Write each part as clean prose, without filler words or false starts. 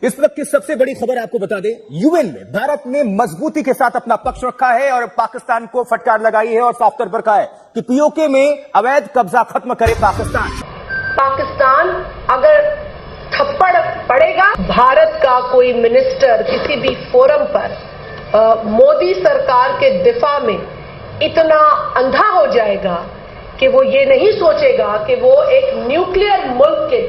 اس وقت کی سب سے بڑی خبر آپ کو بتا دیں، UN میں بھارت نے مضبوطی کے ساتھ اپنا پکش رکھا ہے اور پاکستان کو پھٹکار لگائی ہے اور صاف طور پر کہا ہے کہ POK میں اویدھ قبضہ ختم کرے پاکستان اگر تھپڑ پڑے گا، بھارت کا کوئی منسٹر کسی بھی فورم پر مودی سرکار کے دفاع میں اتنا اندھا ہو جائے گا کہ وہ یہ نہیں سوچے گا کہ وہ ایک نیوکلیئر ملک کے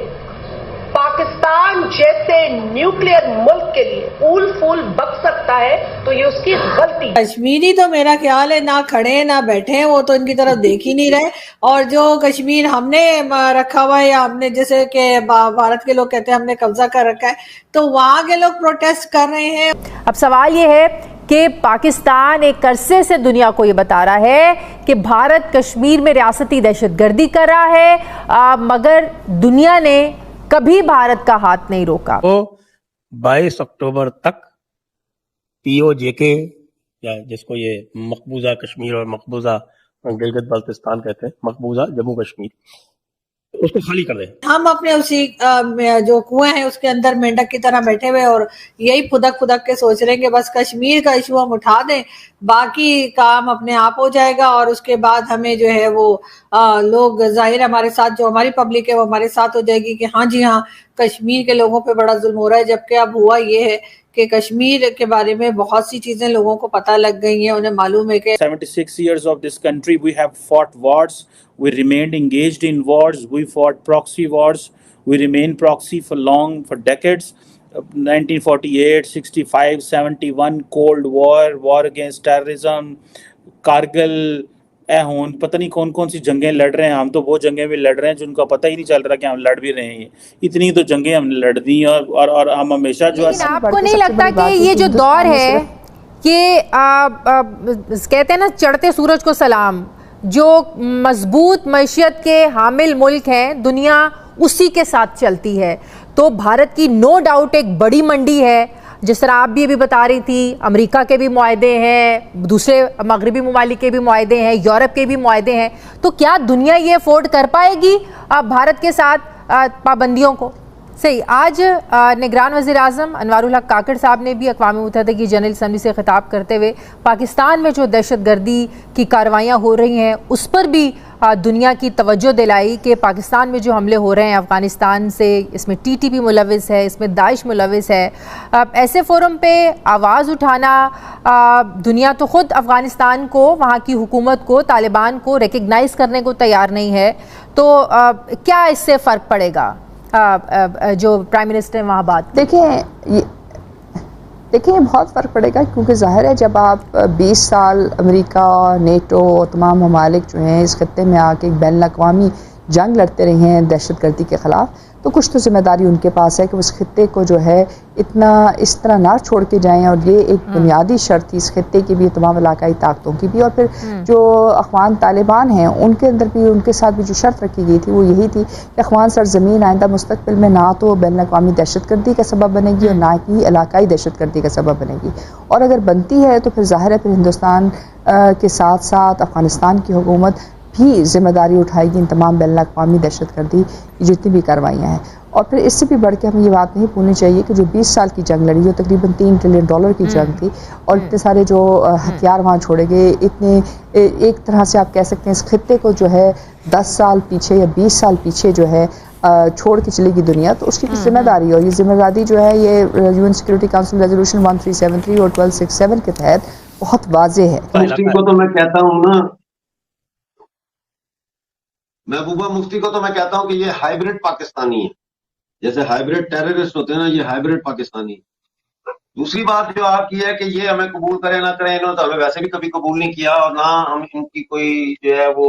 پاکستان جیسے نیوکلیئر ملک کے لیے اول پھول بک سکتا ہے، تو یہ اس کی غلطی ہے۔ کشمیری تو میرا خیال ہے نہ کھڑے نہ بیٹھے ہیں، وہ تو ان کی طرف دیکھ ہی نہیں رہے، اور جو کشمیر ہم نے رکھا ہوا ہے یا ہم نے جیسے کہ بھارت کے لوگ کہتے ہیں ہم نے قبضہ کر رکھا ہے، تو وہاں کے لوگ پروٹیسٹ کر رہے ہیں۔ اب سوال یہ ہے کہ پاکستان ایک عرصے سے دنیا کو یہ بتا رہا ہے کہ بھارت کشمیر میں ریاستی دہشت گردی کر رہا ہے، مگر دنیا نے کبھی بھارت کا ہاتھ نہیں روکا۔ 22 اکتوبر تک POJK یا جس کو یہ مقبوضہ کشمیر اور مقبوضہ گلگت بلتستان کہتے ہیں، مقبوضہ جموں کشمیر، اس کو خالی کر دیں۔ ہم اپنے اسی جو کنویں ہیں اس کے اندر مینڈک کی طرح بیٹھے ہوئے اور یہی پھدک پھدک کے سوچ رہے ہیں کہ بس کشمیر کا ایشو ہم اٹھا دیں، باقی کام اپنے آپ ہو جائے گا، اور اس کے بعد ہمیں جو ہے وہ لوگ ظاہر ہمارے ساتھ، جو ہماری پبلک ہے وہ ہمارے ساتھ ہو جائے گی کہ ہاں جی ہاں کشمیر کے لوگوں پہ بڑا ظلم ہو رہا ہے، جبکہ اب ہوا یہ ہے کہ کشمیر کے بارے میں بہت سی چیزیں لوگوں کو پتہ لگ گئی ہیں، انہیں معلوم ہے کہ 76 years of this country we have fought wars, we remained engaged in wars, we fought proxy wars, we remained proxy for decades. 1948, 65, 71, Cold War, war against terrorism, Kargil، ہون پتہ نہیں کون کون سی جنگیں لڑ رہے ہیں، ہم تو وہ جنگیں بھی لڑ رہے ہیں جن کا پتہ ہی نہیں چل رہا کہ ہم لڑ بھی رہے ہیں، اتنی تو جنگیں ہم نے لڑ دی اور ہم ہمیشہ جو لیکن آپ کو نہیں لگتا کہ یہ جو دور ہے کہ کہتے ہیں نا چڑھتے سورج کو سلام، جو مضبوط معیشت کے حامل ملک ہیں دنیا اسی کے ساتھ چلتی ہے، تو بھارت کی نو ڈاؤٹ ایک بڑی منڈی ہے، جس طرح آپ بھی ابھی بتا رہی تھی، امریکہ کے بھی معاہدے ہیں، دوسرے مغربی ممالک کے بھی معاہدے ہیں، یورپ کے بھی معاہدے ہیں، تو کیا دنیا یہ افورڈ کر پائے گی بھارت کے ساتھ پابندیوں کو؟ صحیح۔ آج نگران وزیر اعظم انوار الحق کاکڑ صاحب نے بھی اقوام متحدہ کی جنرل اسمبلی سے خطاب کرتے ہوئے پاکستان میں جو دہشت گردی کی کارروائیاں ہو رہی ہیں اس پر بھی دنیا کی توجہ دلائی کہ پاکستان میں جو حملے ہو رہے ہیں افغانستان سے، اس میں TTP ملوث ہے، اس میں داعش ملوث ہے، ایسے فورم پہ آواز اٹھانا، دنیا تو خود افغانستان کو، وہاں کی حکومت کو، طالبان کو ریکگنائز کرنے کو تیار نہیں ہے، تو کیا اس سے فرق پڑے گا جو پرائم منسٹر وہاں بات؟ دیکھیں یہ بہت فرق پڑے گا، کیونکہ ظاہر ہے جب آپ 20 سال امریکہ، نیٹو، تمام ممالک جو ہیں اس خطے میں آ کے ایک بین الاقوامی جنگ لڑتے رہے ہیں دہشت گردی کے خلاف، تو کچھ تو ذمہ داری ان کے پاس ہے کہ اس خطے کو جو ہے اتنا اس طرح نہ چھوڑ کے جائیں، اور یہ ایک بنیادی شرط تھی اس خطے کی بھی، تمام علاقائی طاقتوں کی بھی، اور پھر جو اخوان طالبان ہیں ان کے اندر بھی، ان کے ساتھ بھی جو شرط رکھی گئی تھی وہ یہی تھی کہ اخوان سرزمین آئندہ مستقبل میں نہ تو بین الاقوامی دہشت گردی کا سبب بنے گی اور نہ ہی علاقائی دہشت گردی کا سبب بنے گی، اور اگر بنتی ہے تو پھر ظاہر ہے پھر ہندوستان کے ساتھ ساتھ افغانستان کی حکومت بھی ذمہ داری اٹھائے گی ان تمام بین الاقوامی دہشت گردی کی جتنی بھی کارروائیاں ہیں۔ اور پھر اس سے بھی بڑھ کے ہمیں یہ بات نہیں بھولنی چاہیے کہ جو 20 سال کی جنگ لڑی، جو تقریباً $3 ٹریلین کی جنگ تھی، اور اتنے سارے جو ہتھیار وہاں چھوڑے گئے، اتنے ایک طرح سے آپ کہہ سکتے ہیں اس خطے کو جو ہے 10 سال پیچھے یا 20 سال پیچھے جو ہے چھوڑ کے چلے گی دنیا، تو اس کی ذمہ داری، اور یہ ذمہ داری جو ہے یہ UN سیکورٹی کاؤنسل ریزولوشن 1373 اور 1267 کے تحت بہت واضح ہے۔ مفتی کو تو میں کہتا ہوں نا، محبوبہ مفتی کو تو میں کہتا ہوں کہ یہ ہائیبرڈ پاکستانی ہے، جیسے ہائیبرڈ ٹیررسٹ ہوتے ہیں نا، یہ ہائیبرڈ پاکستانی۔ دوسری بات جو آپ کی ہے کہ یہ ہمیں قبول کریں نہ کریں، انہوں نے تو ہمیں ویسے بھی کبھی قبول نہیں کیا، اور نہ ہم ان کی کوئی جو ہے وہ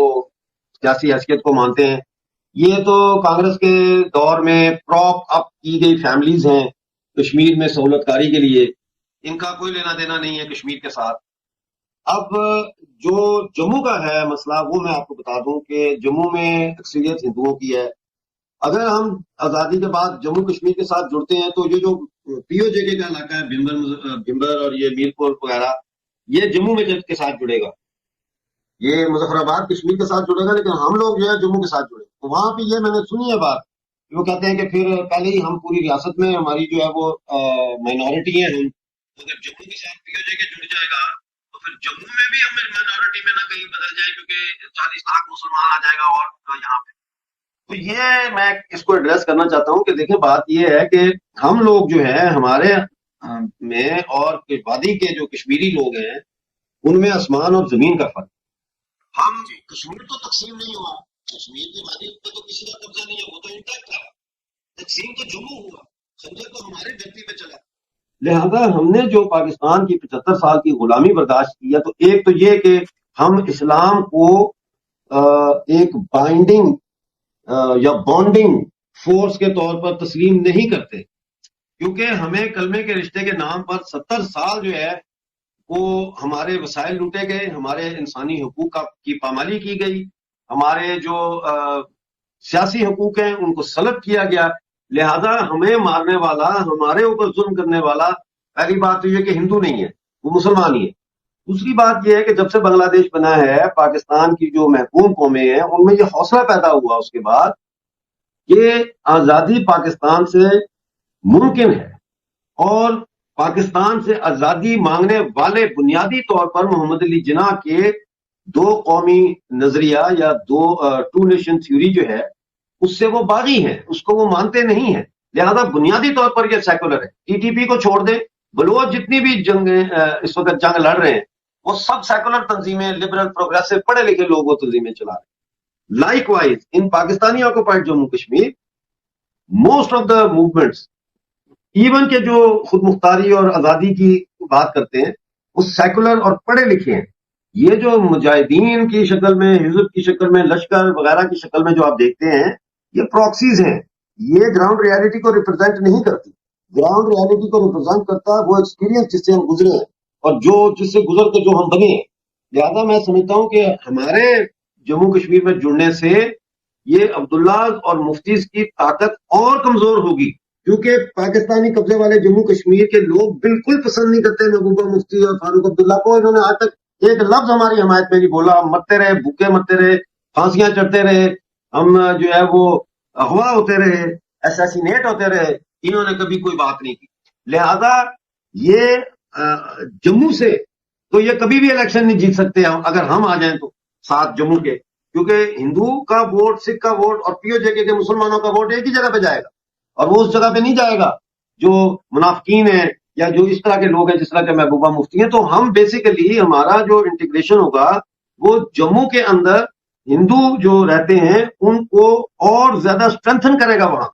سیاسی حیثیت کو مانتے ہیں۔ یہ تو کانگریس کے دور میں پراپ اپ کی گئی فیملیز ہیں کشمیر میں سہولت کاری کے لیے، ان کا کوئی لینا دینا نہیں ہے کشمیر کے ساتھ۔ اب جو جموں کا ہے مسئلہ، وہ میں آپ کو بتا دوں کہ جموں میں اکثریت ہندوؤں کی ہے۔ اگر ہم آزادی کے بعد جموں کشمیر کے ساتھ جڑتے ہیں تو یہ جو POJK کا علاقہ ہے، بھمبر اور یہ میرپور وغیرہ، یہ جموں میں کے ساتھ جڑے گا، یہ مظفر آباد کشمیر کے ساتھ جڑے گا، لیکن ہم لوگ جو ہے جموں کے ساتھ جڑے گا۔ وہاں پہ یہ میں نے سنی ہے بات وہ کہتے ہیں کہ پھر پہلے ہی ہم پوری ریاست میں ہماری جو ہے وہ مائنورٹی ہیں ہم، اگر جموں کے ساتھ پی او جے کے جڑ جائے گا تو پھر جموں میں بھی ہم مائنورٹی میں نہ کہیں بدل جائے، کیونکہ 40 لاکھ مسلمان آ جائے گا اور یہاں پہ. تو یہ میں اس کو ایڈریس کرنا چاہتا ہوں کہ دیکھیں بات یہ ہے کہ ہم لوگ جو ہے ہمارے میں اور وادی کے جو کشمیری لوگ ہیں ان میں آسمان اور زمین کا فرق. ہم کشمیر تو تقسیم نہیں ہوا، کشمیر کی وادی پہ تو کسی کا قبضہ نہیں ہے، وہ تو انٹیکٹ ہے. تقسیم تو جموں ہوا، خنجر تو ہمارے دھرتی پہ چلا. لہذا ہم نے جو پاکستان کی 75 سال کی غلامی برداشت کیا، تو ایک تو یہ کہ ہم اسلام کو ایک بائنڈنگ یا بانڈنگ فورس کے طور پر تسلیم نہیں کرتے، کیونکہ ہمیں کلمے کے رشتے کے نام پر 70 سال جو ہے وہ ہمارے وسائل لوٹے گئے، ہمارے انسانی حقوق کی پامالی کی گئی، ہمارے جو سیاسی حقوق ہیں ان کو سلب کیا گیا. لہذا ہمیں مارنے والا، ہمارے اوپر ظلم کرنے والا، پہلی بات تو یہ کہ ہندو نہیں ہے، وہ مسلمان ہی ہے. دوسری بات یہ ہے کہ جب سے بنگلہ دیش بنا ہے، پاکستان کی جو محکوم قومیں ہیں ان میں یہ حوصلہ پیدا ہوا اس کے بعد کہ آزادی پاکستان سے ممکن ہے، اور پاکستان سے آزادی مانگنے والے بنیادی طور پر محمد علی جناح کے دو قومی نظریہ یا ٹو نیشن تھیوری جو ہے اس سے وہ باغی ہیں، اس کو وہ مانتے نہیں ہیں. لہذا بنیادی طور پر یہ سیکولر ہے. ٹی ٹی پی کو چھوڑ دیں، بلوچ جتنی بھی اس وقت جنگ لڑ رہے ہیں وہ سب سیکولر تنظیمیں، لبرل پروگریسو پڑھے لکھے لوگ وہ تنظیمیں چلا رہے ہیں. Like wise in Pakistani occupied Jammu Kashmir most of the movements even کے جو خود مختاری اور آزادی کی بات کرتے ہیں وہ سیکولر اور پڑھے لکھے ہیں. یہ جو مجاہدین کی شکل میں، حزب کی شکل میں، لشکر وغیرہ کی شکل میں جو آپ دیکھتے ہیں یہ پراکسیز ہیں، یہ گراؤنڈ ریالٹی کو ریپرزینٹ نہیں کرتی. گراؤنڈ ریالٹی کو ریپرزینٹ کرتا ہے وہ ایکسپیرینس جس سے ہم گزرے ہیں اور جس سے گزر کے جو ہم بنے ہیں. لہذا میں سمجھتا ہوں کہ ہمارے جموں کشمیر میں جڑنے سے یہ عبداللہ اور مفتیز کی طاقت اور کمزور ہوگی، کیونکہ پاکستانی قبضے والے جموں کشمیر کے لوگ بالکل پسند نہیں کرتے محبوبہ مفتی اور فاروق عبداللہ کو. انہوں نے آج تک ایک لفظ ہماری حمایت میں نہیں بولا. ہم مرتے رہے، بھوکے مرتے رہے، پھانسیاں چڑھتے رہے، ہم جو ہے وہ اغوا ہوتے رہے، اسیسینیٹ ہوتے رہے، انہوں نے کبھی کوئی بات نہیں کی. لہذا یہ جموں سے تو یہ کبھی بھی الیکشن نہیں جیت سکتے اگر ہم آ جائیں تو ساتھ جموں کے، کیونکہ ہندو کا ووٹ، سکھ کا ووٹ اور پی او جے کے مسلمانوں کا ووٹ ایک ہی جگہ پہ جائے گا، اور وہ اس جگہ پہ نہیں جائے گا جو منافقین ہیں یا جو اس طرح کے لوگ ہیں جس طرح کے محبوبہ مفتی ہیں. تو ہم بیسیکلی ہمارا جو انٹیگریشن ہوگا وہ جموں کے اندر ہندو جو رہتے ہیں ان کو اور زیادہ اسٹرینتھن کرے گا وہاں.